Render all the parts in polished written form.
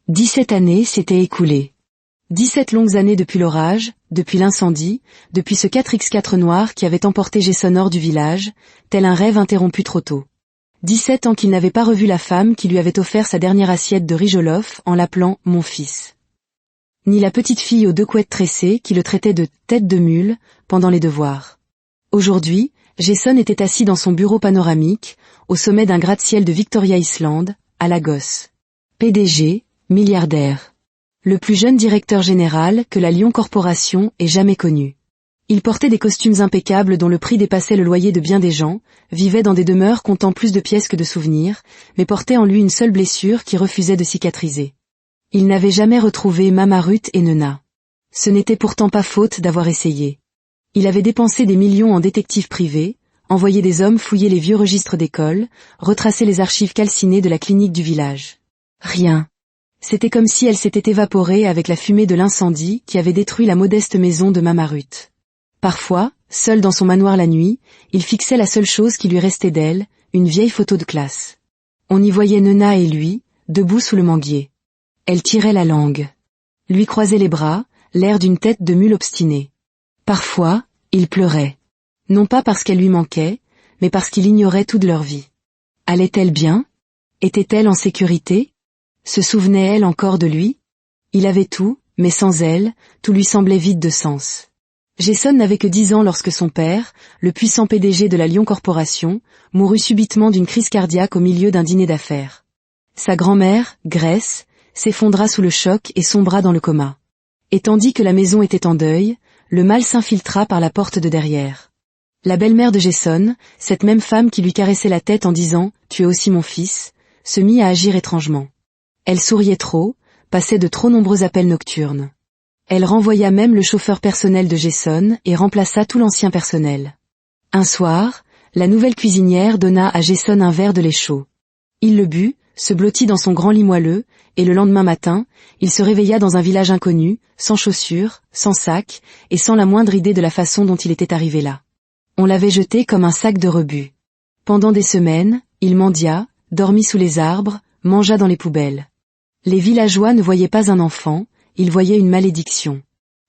17 années s'étaient écoulées. 17 longues années depuis l'orage, depuis l'incendie, depuis ce 4x4 noir qui avait emporté Jason hors du village, tel un rêve interrompu trop tôt. 17 ans qu'il n'avait pas revu la femme qui lui avait offert sa dernière assiette de riz jollof en l'appelant « mon fils ». Ni la petite fille aux 2 couettes tressées qui le traitait de « tête de mule » pendant les devoirs. Aujourd'hui, Jason était assis dans son bureau panoramique, au sommet d'un gratte-ciel de Victoria Island, à Lagos. PDG, milliardaire. Le plus jeune directeur général que la Lyon Corporation ait jamais connu. Il portait des costumes impeccables dont le prix dépassait le loyer de bien des gens, vivait dans des demeures comptant plus de pièces que de souvenirs, mais portait en lui une seule blessure qui refusait de cicatriser. Il n'avait jamais retrouvé Mama Ruth et Nena. Ce n'était pourtant pas faute d'avoir essayé. Il avait dépensé des millions en détectives privés, envoyé des hommes fouiller les vieux registres d'école, retracer les archives calcinées de la clinique du village. Rien. C'était comme si elle s'était évaporée avec la fumée de l'incendie qui avait détruit la modeste maison de Mama Ruth. Parfois, seul dans son manoir la nuit, il fixait la seule chose qui lui restait d'elle, une vieille photo de classe. On y voyait Nena et lui, debout sous le manguier. Elle tirait la langue. Lui croisait les bras, l'air d'une tête de mule obstinée. Parfois, il pleurait. Non pas parce qu'elle lui manquait, mais parce qu'il ignorait toute leur vie. Allait-elle bien? Était-elle en sécurité? Se souvenait-elle encore de lui? Il avait tout, mais sans elle, tout lui semblait vide de sens. Jason n'avait que 10 ans lorsque son père, le puissant PDG de la Lyon Corporation, mourut subitement d'une crise cardiaque au milieu d'un dîner d'affaires. Sa grand-mère, Grace, s'effondra sous le choc et sombra dans le coma. Et tandis que la maison était en deuil, le mal s'infiltra par la porte de derrière. La belle-mère de Jason, cette même femme qui lui caressait la tête en disant « Tu es aussi mon fils », se mit à agir étrangement. Elle souriait trop, passait de trop nombreux appels nocturnes. Elle renvoya même le chauffeur personnel de Jason et remplaça tout l'ancien personnel. Un soir, la nouvelle cuisinière donna à Jason un verre de lait chaud. Il le but, se blottit dans son grand lit moelleux, et le lendemain matin, il se réveilla dans un village inconnu, sans chaussures, sans sac, et sans la moindre idée de la façon dont il était arrivé là. On l'avait jeté comme un sac de rebut. Pendant des semaines, il mendia, dormit sous les arbres, mangea dans les poubelles. Les villageois ne voyaient pas un enfant, ils voyaient une malédiction.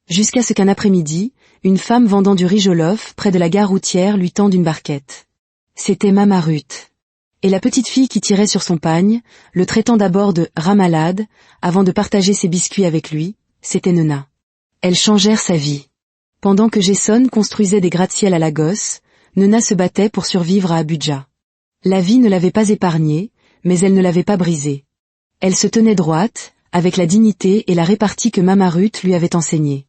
Jusqu'à ce qu'un après-midi, une femme vendant du riz jollof près de la gare routière lui tende une barquette. C'était Mama Ruth. Et la petite fille qui tirait sur son pagne, le traitant d'abord de « rat malade » avant de partager ses biscuits avec lui, c'était Nena. Elles changèrent sa vie. Pendant que Jason construisait des gratte-ciels à Lagos, Nena se battait pour survivre à Abuja. La vie ne l'avait pas épargnée, mais elle ne l'avait pas brisée. Elle se tenait droite, avec la dignité et la répartie que Mama Ruth lui avait enseignée.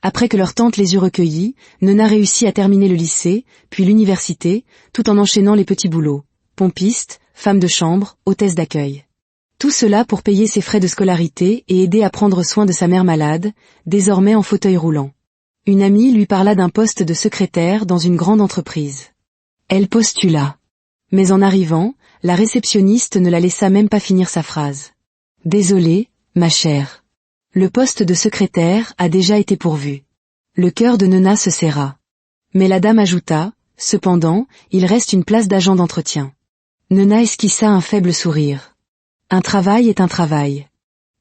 Après que leur tante les eut recueillis, Nena réussit à terminer le lycée, puis l'université, tout en enchaînant les petits boulots. Pompiste, femme de chambre, hôtesse d'accueil. Tout cela pour payer ses frais de scolarité et aider à prendre soin de sa mère malade, désormais en fauteuil roulant. Une amie lui parla d'un poste de secrétaire dans une grande entreprise. Elle postula. Mais en arrivant, la réceptionniste ne la laissa même pas finir sa phrase. « Désolée, ma chère. Le poste de secrétaire a déjà été pourvu. » Le cœur de Nena se serra. Mais la dame ajouta, « Cependant, il reste une place d'agent d'entretien. » Nena esquissa un faible sourire. Un travail est un travail.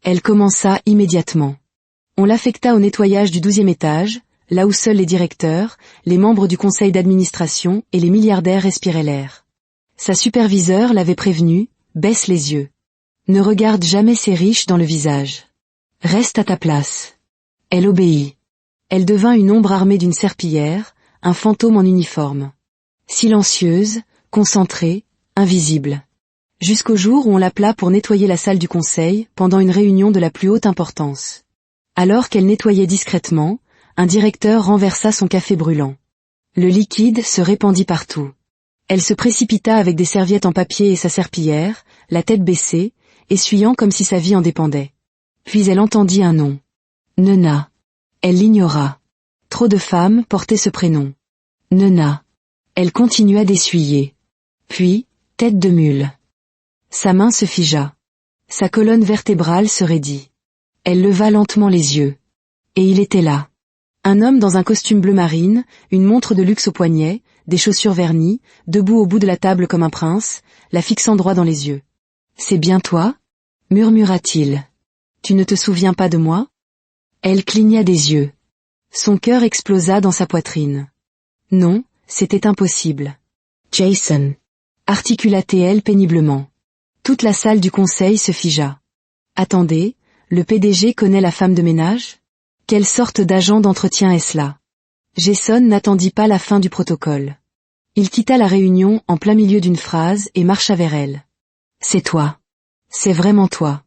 Elle commença immédiatement. On l'affecta au nettoyage du 12e étage, là où seuls les directeurs, les membres du conseil d'administration et les milliardaires respiraient l'air. Sa superviseure l'avait prévenue, baisse les yeux. Ne regarde jamais ces riches dans le visage. Reste à ta place. Elle obéit. Elle devint une ombre armée d'une serpillière, un fantôme en uniforme. Silencieuse, concentrée, invisible. Jusqu'au jour où on l'appela pour nettoyer la salle du conseil pendant une réunion de la plus haute importance. Alors qu'elle nettoyait discrètement, un directeur renversa son café brûlant. Le liquide se répandit partout. Elle se précipita avec des serviettes en papier et sa serpillière, la tête baissée, essuyant comme si sa vie en dépendait. Puis elle entendit un nom. Nena. Elle l'ignora. Trop de femmes portaient ce prénom. Nena. Elle continua d'essuyer. Puis, tête de mule. Sa main se figea. Sa colonne vertébrale se raidit. Elle leva lentement les yeux. Et il était là. Un homme dans un costume bleu marine, une montre de luxe au poignet, des chaussures vernies, debout au bout de la table comme un prince, la fixant droit dans les yeux. « C'est bien toi ?» murmura-t-il. Tu ne te souviens pas de moi? Elle cligna des yeux. Son cœur explosa dans sa poitrine. Non, c'était impossible. Jason, articula-t-elle péniblement. Toute la salle du conseil se figea. Attendez, le PDG connaît la femme de ménage? Quelle sorte d'agent d'entretien est-ce là? Jason n'attendit pas la fin du protocole. Il quitta la réunion en plein milieu d'une phrase et marcha vers elle. C'est toi. C'est vraiment toi.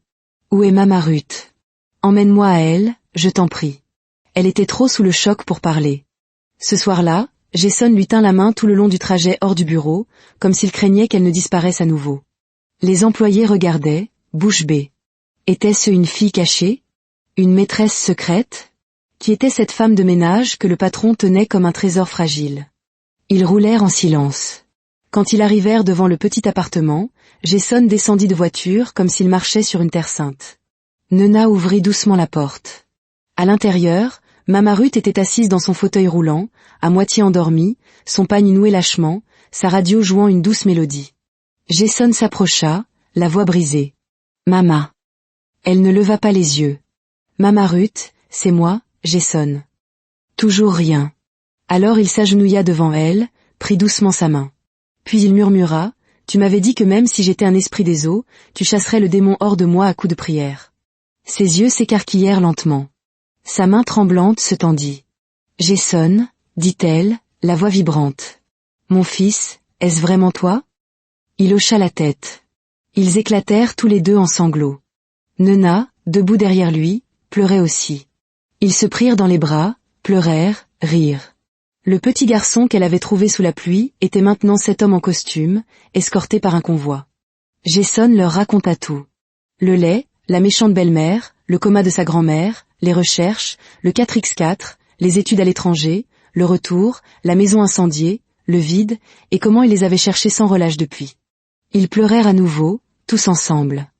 Où est Mama Ruth? Emmène-moi à elle, je t'en prie. Elle était trop sous le choc pour parler. Ce soir-là, Jason lui tint la main tout le long du trajet hors du bureau, comme s'il craignait qu'elle ne disparaisse à nouveau. Les employés regardaient, bouche bée. Était-ce une fille cachée? Une maîtresse secrète? Qui était cette femme de ménage que le patron tenait comme un trésor fragile? Ils roulèrent en silence. Quand ils arrivèrent devant le petit appartement, Jason descendit de voiture comme s'il marchait sur une terre sainte. Nena ouvrit doucement la porte. À l'intérieur, Mama Ruth était assise dans son fauteuil roulant, à moitié endormie, son pagne noué lâchement, sa radio jouant une douce mélodie. Jason s'approcha, la voix brisée. « Mama !» Elle ne leva pas les yeux. « Mama Ruth, c'est moi, Jason. » Toujours rien. Alors il s'agenouilla devant elle, prit doucement sa main. Puis il murmura, « Tu m'avais dit que même si j'étais un esprit des eaux, tu chasserais le démon hors de moi à coups de prière. » Ses yeux s'écarquillèrent lentement. Sa main tremblante se tendit. « Jason, dit-elle, la voix vibrante. Mon fils, est-ce vraiment toi? » Il hocha la tête. Ils éclatèrent tous les deux en sanglots. Nena, debout derrière lui, pleurait aussi. Ils se prirent dans les bras, pleurèrent, rirent. Le petit garçon qu'elle avait trouvé sous la pluie était maintenant cet homme en costume, escorté par un convoi. Jason leur raconta tout. Le lait, la méchante belle-mère, le coma de sa grand-mère, les recherches, le 4x4, les études à l'étranger, le retour, la maison incendiée, le vide, et comment il les avait cherchés sans relâche depuis. Ils pleurèrent à nouveau, tous ensemble.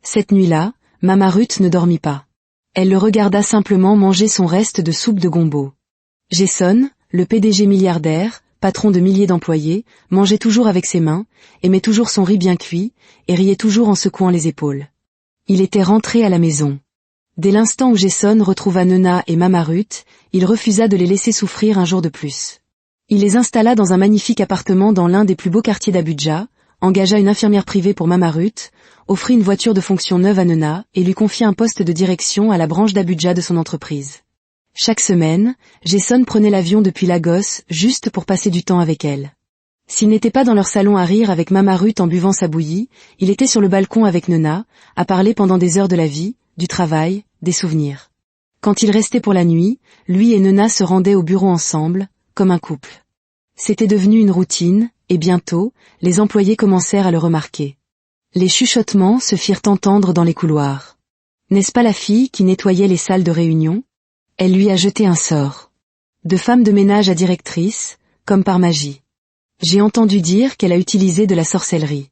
Cette nuit-là, Mama Ruth ne dormit pas. Elle le regarda simplement manger son reste de soupe de gombo. Jason, le PDG milliardaire, patron de milliers d'employés, mangeait toujours avec ses mains, aimait toujours son riz bien cuit, et riait toujours en secouant les épaules. Il était rentré à la maison. Dès l'instant où Jason retrouva Nena et Mama Ruth, il refusa de les laisser souffrir un jour de plus. Il les installa dans un magnifique appartement dans l'un des plus beaux quartiers d'Abuja, engagea une infirmière privée pour Mama Ruth, offrit une voiture de fonction neuve à Nena et lui confia un poste de direction à la branche d'Abuja de son entreprise. Chaque semaine, Jason prenait l'avion depuis Lagos juste pour passer du temps avec elle. S'il n'était pas dans leur salon à rire avec Mama Ruth en buvant sa bouillie, il était sur le balcon avec Nena, à parler pendant des heures de la vie, du travail, des souvenirs. Quand il restait pour la nuit, lui et Nena se rendaient au bureau ensemble, comme un couple. C'était devenu une routine, et bientôt, les employés commencèrent à le remarquer. Les chuchotements se firent entendre dans les couloirs. N'est-ce pas la fille qui nettoyait les salles de réunion? Elle lui a jeté un sort. De femme de ménage à directrice, comme par magie. J'ai entendu dire qu'elle a utilisé de la sorcellerie.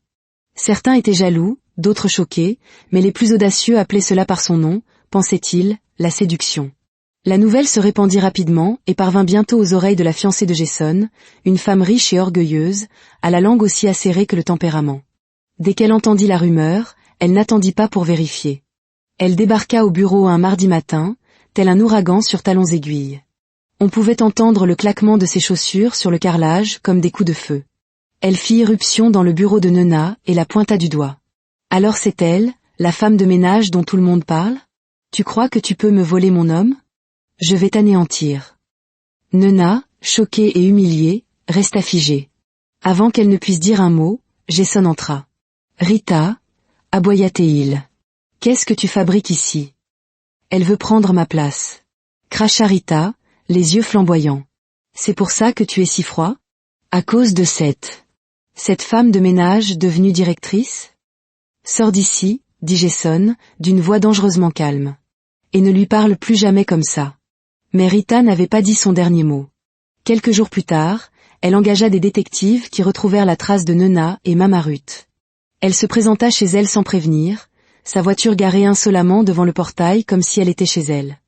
Certains étaient jaloux, d'autres choqués, mais les plus audacieux appelaient cela par son nom, pensait-il, la séduction. La nouvelle se répandit rapidement et parvint bientôt aux oreilles de la fiancée de Jason, une femme riche et orgueilleuse, à la langue aussi acérée que le tempérament. Dès qu'elle entendit la rumeur, elle n'attendit pas pour vérifier. Elle débarqua au bureau un mardi matin, tel un ouragan sur talons aiguilles. On pouvait entendre le claquement de ses chaussures sur le carrelage comme des coups de feu. Elle fit irruption dans le bureau de Nena et la pointa du doigt. « Alors c'est elle, la femme de ménage dont tout le monde parle? Tu crois que tu peux me voler mon homme? Je vais t'anéantir. » Nena, choquée et humiliée, resta figée. Avant qu'elle ne puisse dire un mot, Jason entra. « Rita, » aboya-t-il. « Qu'est-ce que tu fabriques ici? » Elle veut prendre ma place. Cracha Rita, les yeux flamboyants. C'est pour ça que tu es si froid? À cause de cette femme de ménage devenue directrice? Sors d'ici, dit Jason, d'une voix dangereusement calme. Et ne lui parle plus jamais comme ça. Mais Rita n'avait pas dit son dernier mot. Quelques jours plus tard, elle engagea des détectives qui retrouvèrent la trace de Nena et Mama Ruth. Elle se présenta chez elle sans prévenir, sa voiture garée insolemment devant le portail comme si elle était chez elle.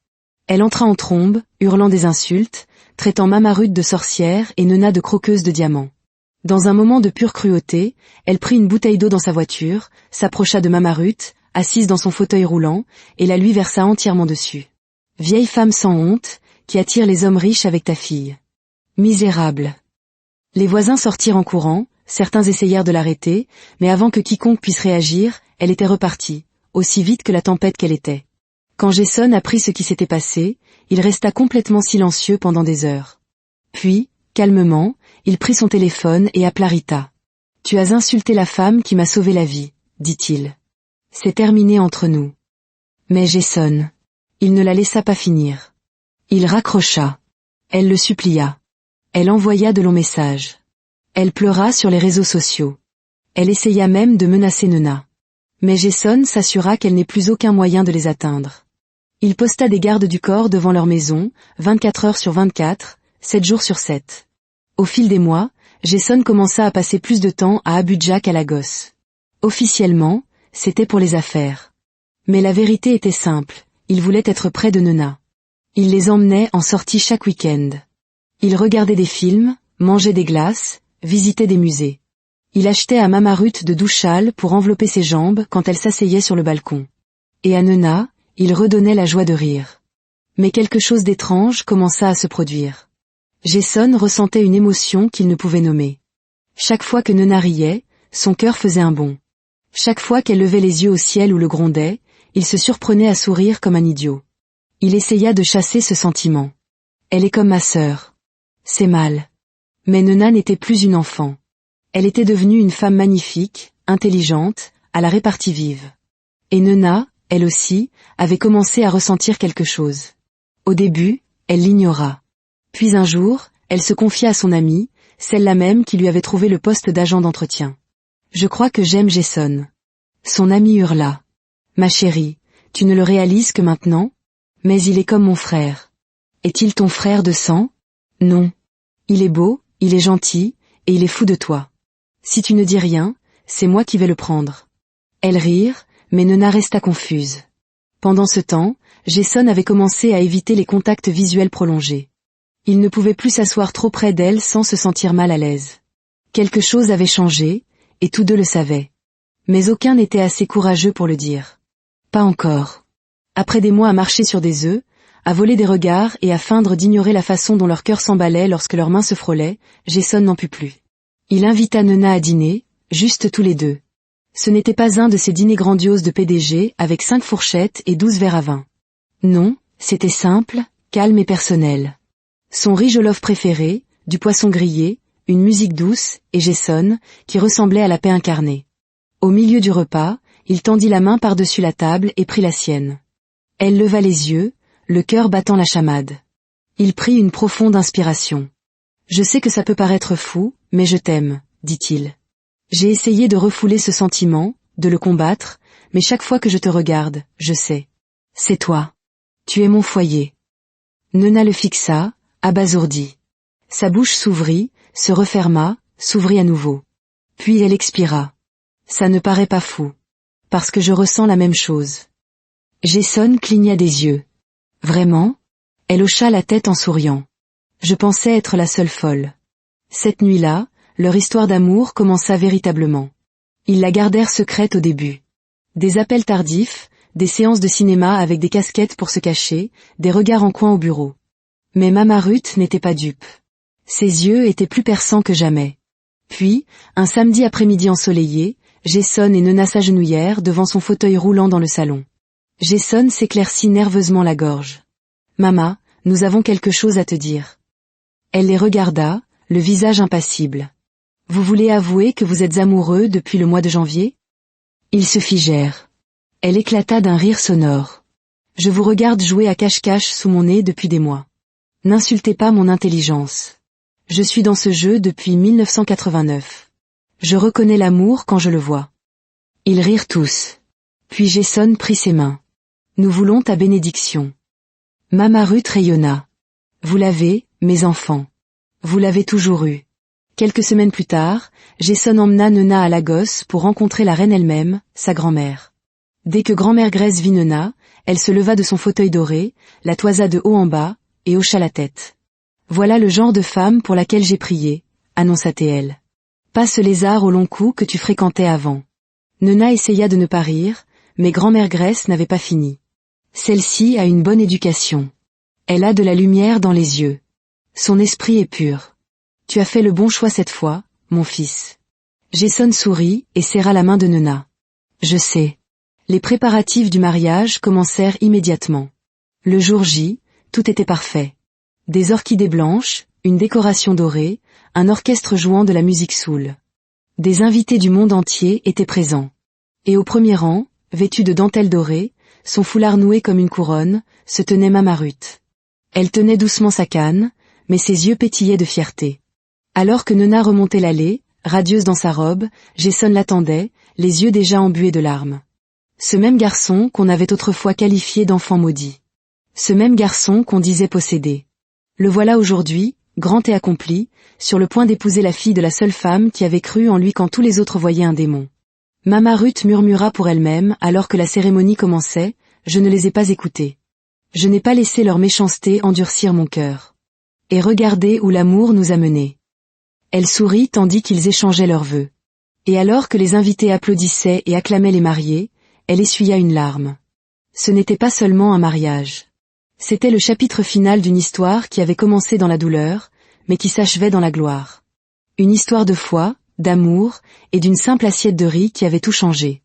Elle entra en trombe, hurlant des insultes, traitant Mama Ruth de sorcière et Nena de croqueuse de diamants. Dans un moment de pure cruauté, elle prit une bouteille d'eau dans sa voiture, s'approcha de Mama Ruth, assise dans son fauteuil roulant, et la lui versa entièrement dessus. Vieille femme sans honte, qui attire les hommes riches avec ta fille. Misérable. Les voisins sortirent en courant, certains essayèrent de l'arrêter, mais avant que quiconque puisse réagir, elle était repartie, aussi vite que la tempête qu'elle était. Quand Jason apprit ce qui s'était passé, il resta complètement silencieux pendant des heures. Puis, calmement, il prit son téléphone et appela Rita. « Tu as insulté la femme qui m'a sauvé la vie, » dit-il. « C'est terminé entre nous. » Mais Jason. Il ne la laissa pas finir. Il raccrocha. Elle le supplia. Elle envoya de longs messages. Elle pleura sur les réseaux sociaux. Elle essaya même de menacer Nona. Mais Jason s'assura qu'elle n'ait plus aucun moyen de les atteindre. Il posta des gardes du corps devant leur maison, 24 heures sur 24, 7 jours sur 7. Au fil des mois, Jason commença à passer plus de temps à Abuja qu'à Lagos. Officiellement, c'était pour les affaires. Mais la vérité était simple, il voulait être près de Nona. Il les emmenait en sortie chaque week-end. Il regardait des films, mangeait des glaces, visitait des musées. Il achetait à Mama Ruth de douces châles pour envelopper ses jambes quand elle s'asseyait sur le balcon. Et à Nona, il redonnait la joie de rire. Mais quelque chose d'étrange commença à se produire. Jason ressentait une émotion qu'il ne pouvait nommer. Chaque fois que Nona riait, son cœur faisait un bond. Chaque fois qu'elle levait les yeux au ciel ou le grondait, il se surprenait à sourire comme un idiot. Il essaya de chasser ce sentiment. Elle est comme ma sœur. C'est mal. Mais Nona n'était plus une enfant. Elle était devenue une femme magnifique, intelligente, à la répartie vive. Et Nona, elle aussi, avait commencé à ressentir quelque chose. Au début, elle l'ignora. Puis un jour, elle se confia à son amie, celle-là même qui lui avait trouvé le poste d'agent d'entretien. « Je crois que j'aime Jason. » Son amie hurla. « Ma chérie, tu ne le réalises que maintenant ? Mais il est comme mon frère. » « Est-il ton frère de sang ? » ?»« Non. Il est beau, il est gentil, et il est fou de toi. Si tu ne dis rien, c'est moi qui vais le prendre. » Elles rirent, mais Nona resta confuse. Pendant ce temps, Jason avait commencé à éviter les contacts visuels prolongés. Il ne pouvait plus s'asseoir trop près d'elle sans se sentir mal à l'aise. Quelque chose avait changé, et tous deux le savaient. Mais aucun n'était assez courageux pour le dire. Pas encore. Après des mois à marcher sur des œufs, à voler des regards et à feindre d'ignorer la façon dont leur cœur s'emballait lorsque leurs mains se frôlaient, Jason n'en put plus. Il invita Nona à dîner, juste tous les deux. Ce n'était pas un de ces dîners grandioses de PDG avec 5 fourchettes et 12 verres à vin. Non, c'était simple, calme et personnel. Son riz jollof préféré, du poisson grillé, une musique douce, et Jason, qui ressemblait à la paix incarnée. Au milieu du repas, il tendit la main par-dessus la table et prit la sienne. Elle leva les yeux, le cœur battant la chamade. Il prit une profonde inspiration. « Je sais que ça peut paraître fou, mais je t'aime, » dit-il. « J'ai essayé de refouler ce sentiment, de le combattre, mais chaque fois que je te regarde, je sais. C'est toi. Tu es mon foyer. » Nona le fixa, abasourdie. Sa bouche s'ouvrit, se referma, s'ouvrit à nouveau. Puis elle expira. « Ça ne paraît pas fou. Parce que je ressens la même chose. » Jason cligna des yeux. « Vraiment ?» Elle hocha la tête en souriant. « Je pensais être la seule folle. » Cette nuit-là, leur histoire d'amour commença véritablement. Ils la gardèrent secrète au début. Des appels tardifs, des séances de cinéma avec des casquettes pour se cacher, des regards en coin au bureau. Mais Mama Ruth n'était pas dupe. Ses yeux étaient plus perçants que jamais. Puis, un samedi après-midi ensoleillé, Jason et Nona s'agenouillèrent devant son fauteuil roulant dans le salon. Jason s'éclaircit nerveusement la gorge. « Mama, nous avons quelque chose à te dire. » Elle les regarda, le visage impassible. « Vous voulez avouer que vous êtes amoureux depuis le mois de janvier ?» Ils se figèrent. Elle éclata d'un rire sonore. « Je vous regarde jouer à cache-cache sous mon nez depuis des mois. N'insultez pas mon intelligence. Je suis dans ce jeu depuis 1989. Je reconnais l'amour quand je le vois. » Ils rirent tous. Puis Jason prit ses mains. « Nous voulons ta bénédiction. » Mama Ruth rayonna. « Vous l'avez, mes enfants. Vous l'avez toujours eu. » Quelques semaines plus tard, Jason emmena Nona à Lagos pour rencontrer la reine elle-même, sa grand-mère. Dès que grand-mère Grace vit Nona, elle se leva de son fauteuil doré, la toisa de haut en bas, et hocha la tête. « Voilà le genre de femme pour laquelle j'ai prié, » annonça-t-elle. « Pas ce lézard au long cou que tu fréquentais avant. » Nona essaya de ne pas rire, Mais grand-mère Grace n'avait pas fini. Celle-ci a une bonne éducation. Elle a de la lumière dans les yeux. Son esprit est pur. Tu as fait le bon choix cette fois, mon fils. Jason sourit et serra la main de Nona. Je sais. Les préparatifs du mariage commencèrent immédiatement. Le jour J, tout était parfait. Des orchidées blanches, une décoration dorée, un orchestre jouant de la musique soul. Des invités du monde entier étaient présents. Et au premier rang, vêtue de dentelle dorée, son foulard noué comme une couronne, se tenait Mama Ruth. Elle tenait doucement sa canne, mais ses yeux pétillaient de fierté. Alors que Nona remontait l'allée, radieuse dans sa robe, Jason l'attendait, les yeux déjà embués de larmes. Ce même garçon qu'on avait autrefois qualifié d'enfant maudit. Ce même garçon qu'on disait posséder. Le voilà aujourd'hui, grand et accompli, sur le point d'épouser la fille de la seule femme qui avait cru en lui quand tous les autres voyaient un démon. Mama Ruth murmura pour elle-même alors que la cérémonie commençait, je ne les ai pas écoutés. Je n'ai pas laissé leur méchanceté endurcir mon cœur. Et regardez où l'amour nous a menés. Elle sourit tandis qu'ils échangeaient leurs vœux. Et alors que les invités applaudissaient et acclamaient les mariés, elle essuya une larme. Ce n'était pas seulement un mariage. C'était le chapitre final d'une histoire qui avait commencé dans la douleur, mais qui s'achevait dans la gloire. Une histoire de foi, d'amour, et d'une simple assiette de riz qui avait tout changé.